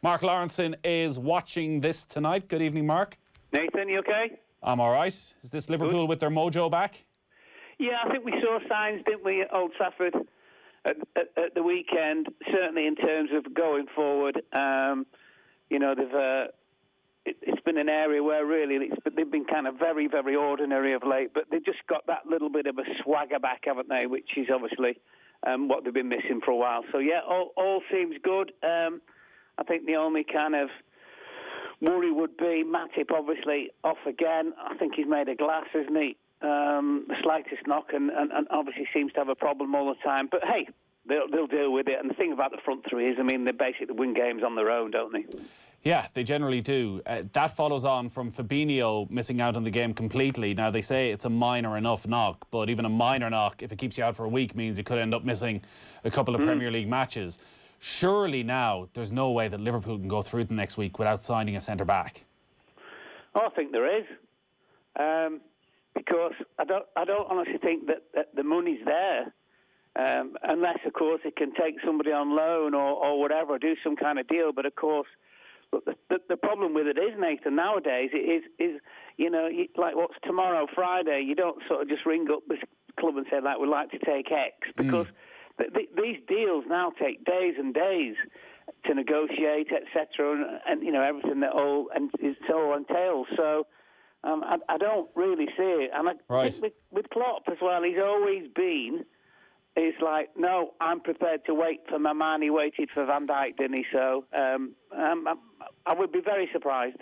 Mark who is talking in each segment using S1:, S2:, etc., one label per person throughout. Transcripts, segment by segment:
S1: Mark Lawrenson is watching this tonight. Good evening, Mark.
S2: Nathan, you okay?
S1: I'm all right. Is this Liverpool with their mojo back?
S2: Yeah, I think we saw signs, didn't we, at Old Trafford at the weekend, certainly in terms of going forward. It's been an area where really they've been kind of very, very ordinary of late, but they've just got that little bit of a swagger back, haven't they, which is obviously what they've been missing for a while. So, yeah, all seems good. I think the only kind of worry would be Matip, obviously, off again. I think he's made of glass, isn't he? The slightest knock and obviously seems to have a problem all the time. But, hey, they'll deal with it. And the thing about the front three is, I mean, they basically win games on their own, don't they?
S1: Yeah, they generally do. That follows on from Fabinho missing out on the game completely. Now, they say it's a minor enough knock, but even a minor knock, if it keeps you out for a week, means you could end up missing a couple of Premier League matches. Surely now there's no way that Liverpool can go through the next week without signing a centre-back.
S2: Oh, I think there is. Because I don't honestly think that the money's there. Unless, of course, it can take somebody on loan or whatever, or do some kind of deal. But, of course, look, the problem with it is, Nathan, nowadays, it is like what's tomorrow, Friday, you don't sort of just ring up this club and say, like, we'd like to take X, because these deals now take days and days to negotiate, etc., and everything that all entails. So I don't really see it. And I think with Klopp as well, he's always been. It's like, no, I'm prepared to wait for my man. He waited for Van Dijk, didn't he? So I would be very surprised.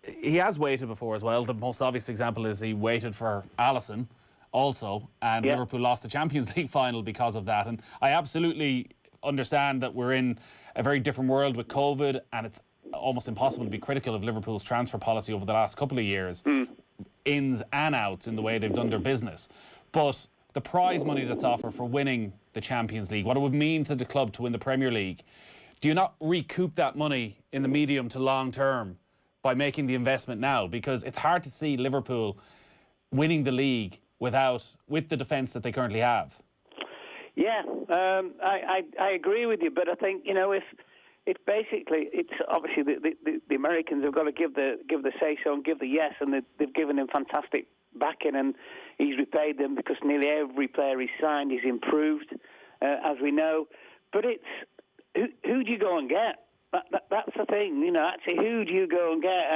S1: He has waited before as well. The most obvious example is he waited for Alisson also, and Liverpool lost the Champions League final because of that. And I absolutely understand that we're in a very different world with COVID, and it's almost impossible to be critical of Liverpool's transfer policy over the last couple of years, ins and outs in the way they've done their business. But the prize money that's offered for winning the Champions League, what it would mean to the club to win the Premier League, do you not recoup that money in the medium to long term by making the investment now? Because it's hard to see Liverpool winning the league with the defence that they currently have. Yeah,
S2: I agree with you, but I think if basically it's obviously the Americans have got to give the say so and give the yes, and they've given him fantastic backing, and he's repaid them because nearly every player he's signed is improved, as we know. But it's who do you go and get? That's the thing, actually, who do you go and get?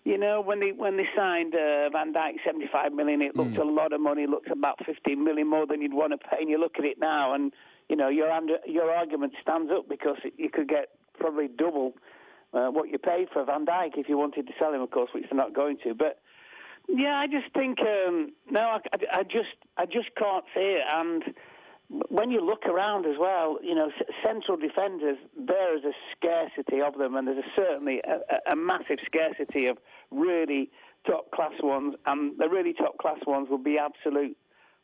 S2: When they signed Van Dijk, 75 million, it looked a lot of money. It looked about 15 million more than you'd want to pay. And you look at it now, and your argument stands up because you could get probably double what you paid for Van Dijk if you wanted to sell him, of course, which they're not going to. But yeah, I just think I just can't see it. And when you look around as well, central defenders, there is a scarcity of them, and there's certainly a massive scarcity of really top-class ones, and the really top-class ones will be absolute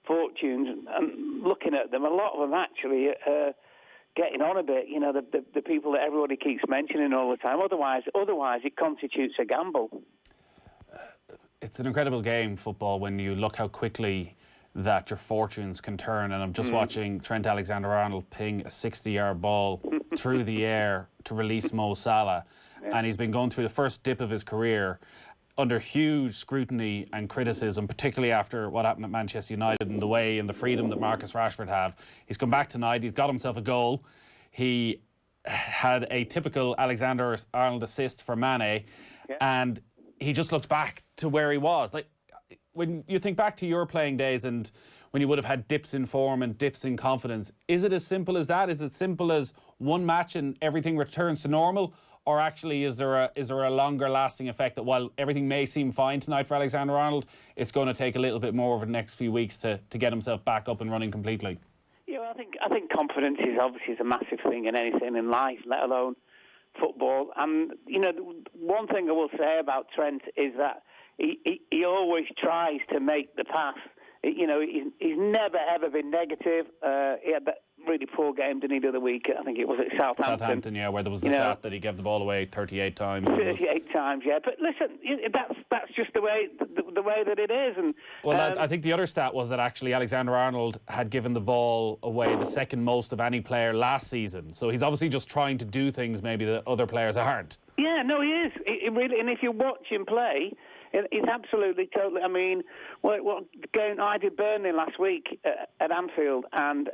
S2: fortunes. And looking at them, a lot of them actually are getting on a bit, the people that everybody keeps mentioning all the time. Otherwise, it constitutes a gamble.
S1: It's an incredible game, football, when you look how quickly that your fortunes can turn. And I'm just watching Trent Alexander-Arnold ping a 60-yard ball through the air to release Mo Salah. And he's been going through the first dip of his career under huge scrutiny and criticism, particularly after what happened at Manchester United and the way and the freedom that Marcus Rashford have. He's come back tonight. He's got himself a goal. He had a typical Alexander-Arnold assist for Mane. And he just looked back to where he was. Like, when you think back to your playing days and when you would have had dips in form and dips in confidence, is it as simple as that? Is it simple as one match and everything returns to normal? Or actually is there a longer lasting effect that while everything may seem fine tonight for Alexander-Arnold, it's going to take a little bit more over the next few weeks to get himself back up and running completely? Yeah, well, I think confidence is obviously a massive thing in anything in life, let alone football. And, one thing I will say about Trent is that he always tries to make the pass. He's never, ever been negative.
S2: really poor game, didn't he, the other week? I think it was at Southampton.
S1: Southampton, yeah, where there was the stat that he gave the ball away 38 times.
S2: 38 times, yeah. But listen, that's just the way that it is. And
S1: well, I think the other stat was that actually Alexander-Arnold had given the ball away the second most of any player last season. So he's obviously just trying to do things maybe that other players aren't.
S2: Yeah, no, he is. It really, and if you watch him play, he's absolutely totally. I mean, what game I did Burnley last week at Anfield, and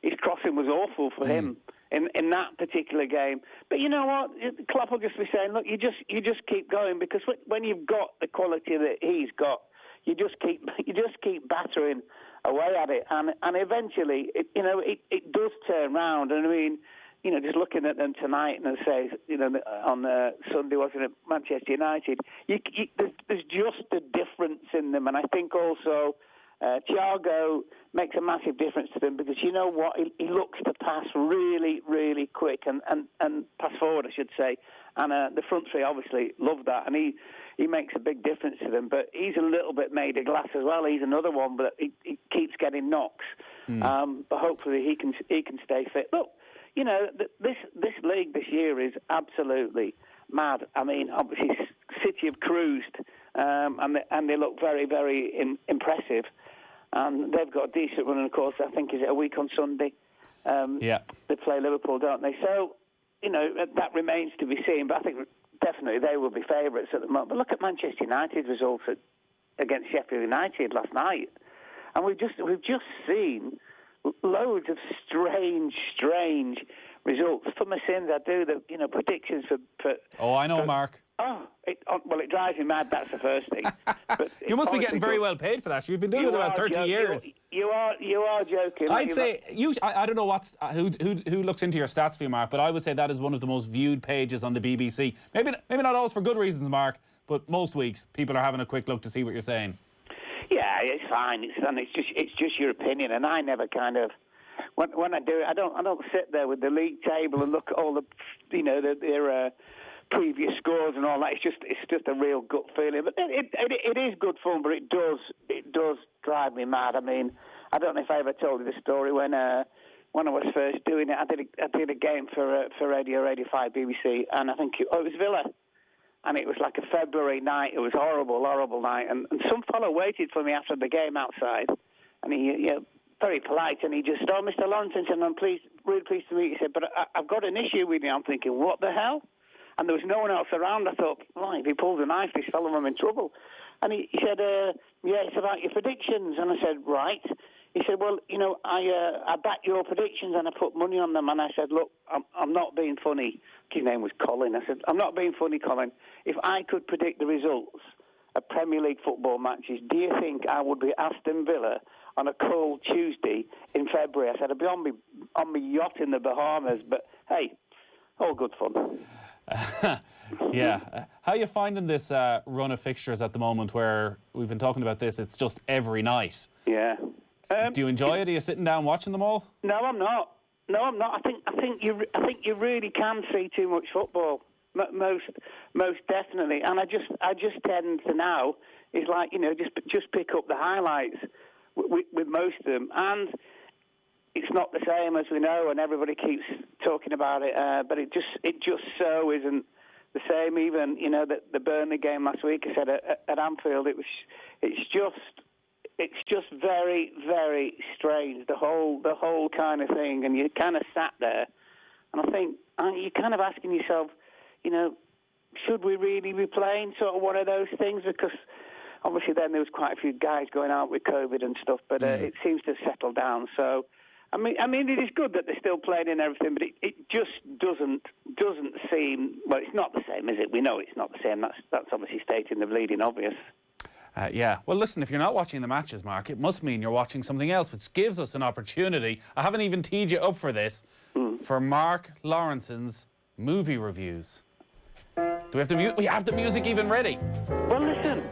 S2: his crossing was awful for him in that particular game. But you know what? Klopp will just be saying, look, you just keep going, because when you've got the quality that he's got, you just keep battering away at it, and eventually, it does turn round. And I mean, just looking at them tonight, and say, on Sunday, wasn't it, Manchester United, there's just a difference in them. And I think also Thiago makes a massive difference to them, because you know what, he looks to pass really, really quick and pass forward, I should say. And the front three obviously love that, and he makes a big difference to them. But he's a little bit made of glass as well. He's another one, but he keeps getting knocks. But hopefully he can stay fit. Look, this league this year is absolutely mad. I mean, obviously City have cruised, and they look very, very impressive. And they've got a decent run, and of course, I think, is it a week on Sunday? They play Liverpool, don't they? So, that remains to be seen. But I think definitely they will be favourites at the moment. But look at Manchester United's results against Sheffield United last night, and we've just seen loads of strange results. For my sins, I do the predictions for.
S1: Oh, I know, Mark.
S2: It drives me mad. That's the first thing. But
S1: you must be getting very well paid for that. You've been doing it about 30 years.
S2: You are joking.
S1: I'd say I don't know who looks into your stats for you, Mark, but I would say that is one of the most viewed pages on the BBC. Maybe not always for good reasons, Mark, but most weeks people are having a quick look to see what you're saying. Yeah,
S2: it's fine. It's just your opinion, and I never kind of. When I do it, I don't sit there with the league table and look at all their previous scores and all that. It's just a real gut feeling. But it is good fun, but it does drive me mad. I mean, I don't know if I ever told you the story when I was first doing it. I did a game for Radio 85 BBC, and I think it was Villa, and it was like a February night. It was horrible night, and some fellow waited for me after the game outside, and he very polite, and he just, Mr. Lawrenson, said, I'm really pleased to meet you. He said, but I've got an issue with you. I'm thinking, what the hell? And there was no one else around. I thought, if he pulls a knife, this fellow, I'm in trouble. And he said, it's about your predictions. And I said, right. He said, well, I backed your predictions and I put money on them. And I said, look, I'm not being funny. His name was Colin. I said, I'm not being funny, Colin. If I could predict the results of Premier League football matches, do you think I would be Aston Villa on a cold Tuesday in February? I said, I'd be on my yacht in the Bahamas, but hey, all good fun.
S1: Yeah. How are you finding this run of fixtures at the moment, where we've been talking about this, it's just every night?
S2: Yeah.
S1: Do you enjoy it? Are you sitting down watching them all?
S2: No, I'm not. I think you really can see too much football. Most definitely. And I just tend to now is like, just pick up the highlights with most of them, and it's not the same, as we know, and everybody keeps talking about it. But it just so isn't the same. Even the Burnley game last week, I said at Anfield, it's just very, very strange, the whole kind of thing. And you kind of sat there, and I think you're kind of asking yourself, should we really be playing sort of one of those things? Because obviously then there was quite a few guys going out with COVID and stuff, but it seems to have settled down. So, I mean, it is good that they're still playing and everything, but it just doesn't seem. Well, it's not the same, is it? We know it's not the same. That's obviously stating the bleeding obvious.
S1: Yeah. Well, listen, if you're not watching the matches, Mark, it must mean you're watching something else, which gives us an opportunity. I haven't even teed you up for this, for Mark Lawrenson's movie reviews. Do we have the music even ready?
S2: Well, listen.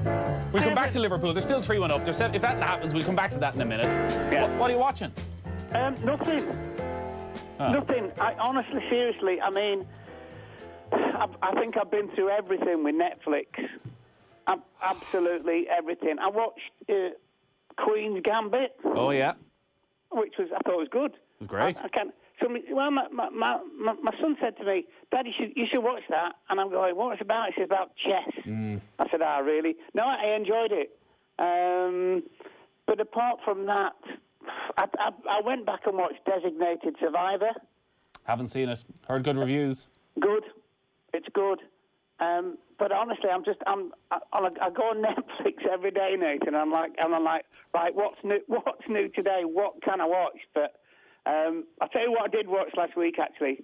S1: We'll come back to Liverpool. They're still 3-1 up. If that happens, we'll come back to that in a minute. Yeah. What are you watching?
S2: Nothing. Nothing. Honestly, seriously, I mean, I think I've been through everything with Netflix. Absolutely everything. I watched Queen's Gambit.
S1: Oh, yeah.
S2: I thought was good.
S1: was great.
S2: I can't. Well, my son said to me, Dad, you should watch that. And I'm going, what's it about? He said, about chess. I said, really? No, I enjoyed it. But apart from that, I went back and watched Designated Survivor.
S1: Haven't seen it. Heard good reviews.
S2: Good. It's good. But honestly, I go on Netflix every day, Nathan. I'm like, right, what's new today? What can I watch? But I'll tell you what I did watch last week, actually.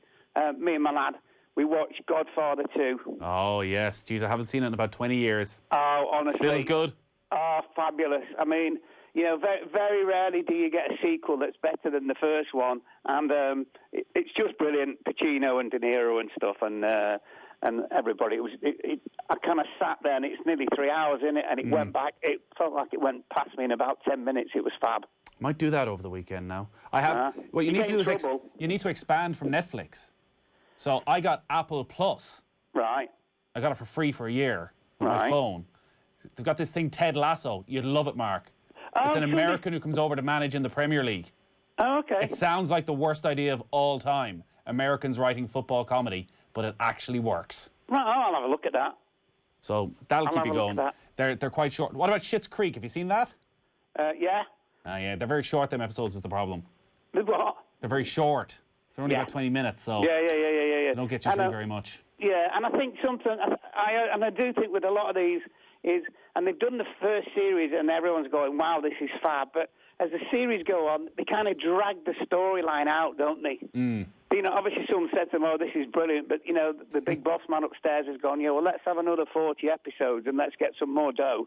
S2: Me and my lad, we watched Godfather 2.
S1: Oh, yes. Jeez, I haven't seen it in about 20 years.
S2: Oh, honestly.
S1: Still as good?
S2: Oh, fabulous. I mean, very, very rarely do you get a sequel that's better than the first one. And it's just brilliant. Pacino and De Niro and stuff and everybody. I kind of sat there, and it's nearly 3 hours in it, and it went back. It felt like it went past me in about 10 minutes. It was fab.
S1: Might do that over the weekend now. I have. What you need to do is you need to expand from Netflix. So I got Apple Plus.
S2: Right.
S1: I got it for free for a year on my phone. They've got this thing, Ted Lasso. You'd love it, Mark. It's an American who comes over to manage in the Premier League.
S2: Oh, okay.
S1: It sounds like the worst idea of all time. Americans writing football comedy, but it actually works.
S2: Right, I'll have a look at that.
S1: So that'll keep you going. They're quite short. What about Schitt's Creek? Have you seen that?
S2: Yeah.
S1: Yeah, they're very short. Them episodes is the problem.
S2: What?
S1: They're very short. They're only about 20 minutes, so
S2: yeah.
S1: they don't get you through very much.
S2: Yeah, and I think I do think with a lot of these is, and they've done the first series, and everyone's going, wow, this is fab. But as the series go on, they kind of drag the storyline out, don't they? Obviously someone said to them, oh, this is brilliant, but, the big boss man upstairs has gone, well, let's have another 40 episodes and let's get some more dough.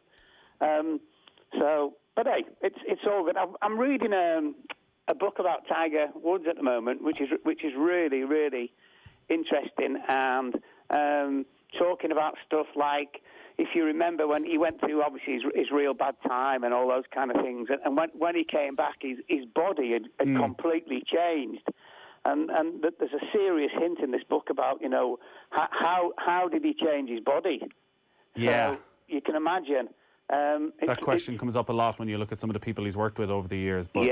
S2: But hey, it's all good. I'm reading a book about Tiger Woods at the moment, which is really, really interesting, and talking about stuff like, if you remember when he went through obviously his real bad time and all those kind of things, and when he came back, his body had completely changed, and there's a serious hint in this book about how did he change his body?
S1: Yeah,
S2: so you can imagine.
S1: That question comes up a lot when you look at some of the people he's worked with over the years. But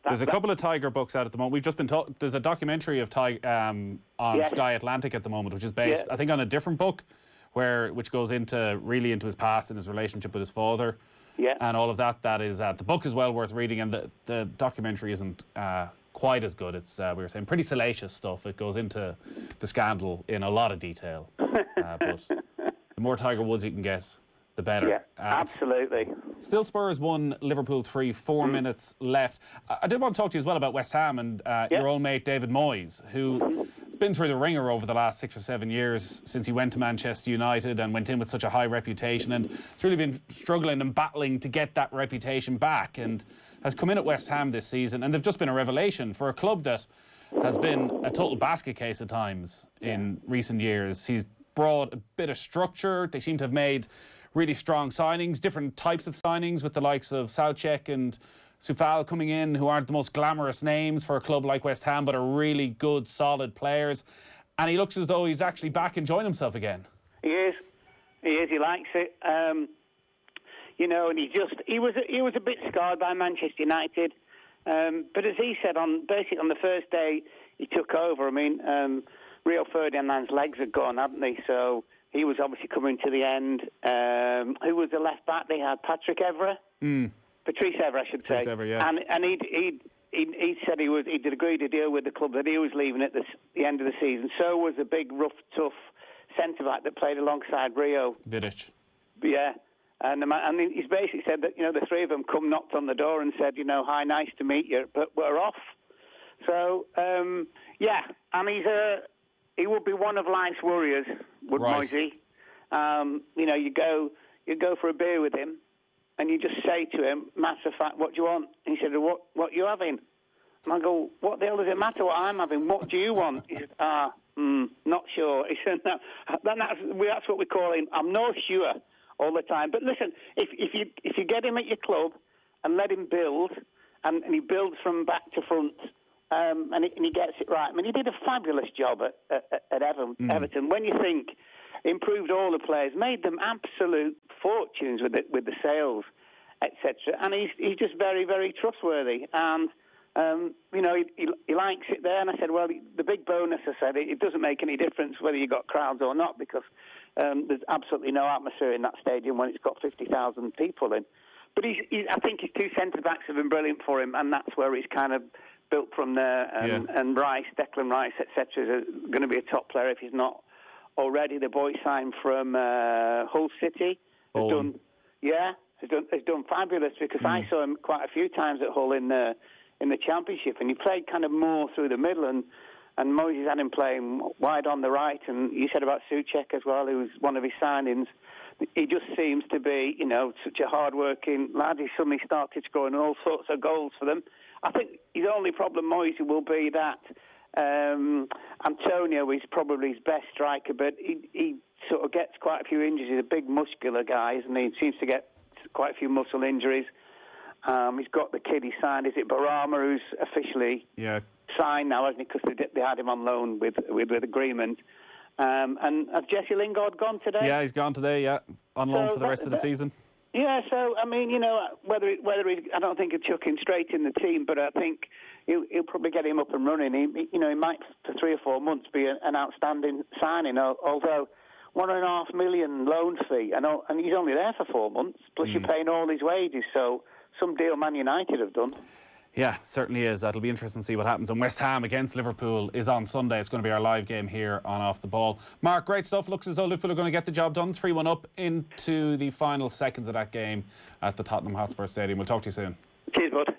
S1: there's a couple of Tiger books out at the moment. We've just been there's a documentary of Tiger on Sky Atlantic at the moment, which is based, I think, on a different book, which goes really into his past and his relationship with his father, and all of that. That is the book is well worth reading, and the documentary isn't quite as good. It's we were saying pretty salacious stuff. It goes into the scandal in a lot of detail, but the more Tiger Woods you can get, the better.
S2: Yeah, absolutely.
S1: Still Spurs 1, Liverpool 3, 4 minutes left. I did want to talk to you as well about West Ham and your old mate David Moyes, who's been through the ringer over the last 6 or 7 years since he went to Manchester United and went in with such a high reputation, and it's really been struggling and battling to get that reputation back, and has come in at West Ham this season, and they've just been a revelation for a club that has been a total basket case at times in recent years. He's brought a bit of structure. They seem to have made really strong signings, different types of signings, with the likes of Soucek and Soufal coming in, who aren't the most glamorous names for a club like West Ham, but are really good, solid players. And he looks as though he's actually back enjoying himself again. He is.
S2: He likes it. And he was a bit scarred by Manchester United. But as he said, basically on the first day he took over, Rio Ferdinand's legs had gone, hadn't they? So he was obviously coming to the end. Who was the left back? They had Patrice Evra, I should say.
S1: Evra, yeah.
S2: And he said he'd agreed to deal with the club that he was leaving at the end of the season. So was the big, rough, tough centre back that played alongside Rio.
S1: Vidic.
S2: Yeah, and he's basically said that the three of them knocked on the door and said, hi, nice to meet you, but we're off. So and he would be one of life's warriors, would Moyes. You go for a beer with him, and you just say to him, matter of fact, what do you want? And he said, what are you having? And I go, what the hell does it matter what I'm having? What do you want? He said, not sure. He said, no, that's what we call him. I'm not sure all the time. But listen, if you get him at your club and let him build, and he builds from back to front, and he gets it right. He did a fabulous job at Everton. When you think, improved all the players, made them absolute fortunes with the sales, etc. And he's just very, very trustworthy. And You know, he likes it there. And I said, well, the big bonus, I said, it doesn't make any difference whether you got crowds or not, because there's absolutely no atmosphere in that stadium when it's got 50,000 people in. But I think his two centre-backs have been brilliant for him, and that's where he's kind of built from there. And Rice, Declan Rice, etc., is going to be a top player if he's not already. The boy signed from Hull City has done fabulous, because I saw him quite a few times at Hull in the Championship, and he played kind of more through the middle, and Moyes had him playing wide on the right. And you said about Souček as well, who was one of his signings. He just seems to be, you know, such a hard-working lad. He suddenly started scoring all sorts of goals for them. I think his only problem, Moyes, will be that Antonio is probably his best striker, but he sort of gets quite a few injuries. He's a big muscular guy, and he seems to get quite a few muscle injuries. He's got the kid he signed. Is it Barama, who's officially signed now, hasn't he? Because they had him on loan with agreement. And has Jesse Lingard gone today? Yeah,
S1: he's gone today, on loan for the rest of the season.
S2: Yeah, so, I mean, you know, whether I don't think he'll chuck him straight in the team, but I think he'll probably get him up and running. He might, for 3 or 4 months, be an outstanding signing, although $1.5 million loan fee, and he's only there for 4 months, plus you're paying all his wages, so some deal Man United have done.
S1: Yeah, certainly is. That'll be interesting to see what happens. And West Ham against Liverpool is on Sunday. It's going to be our live game here on Off the Ball. Mark, great stuff. Looks as though Liverpool are going to get the job done. 3-1 up into the final seconds of that game at the Tottenham Hotspur Stadium. We'll talk to you soon.
S2: Cheers, bud.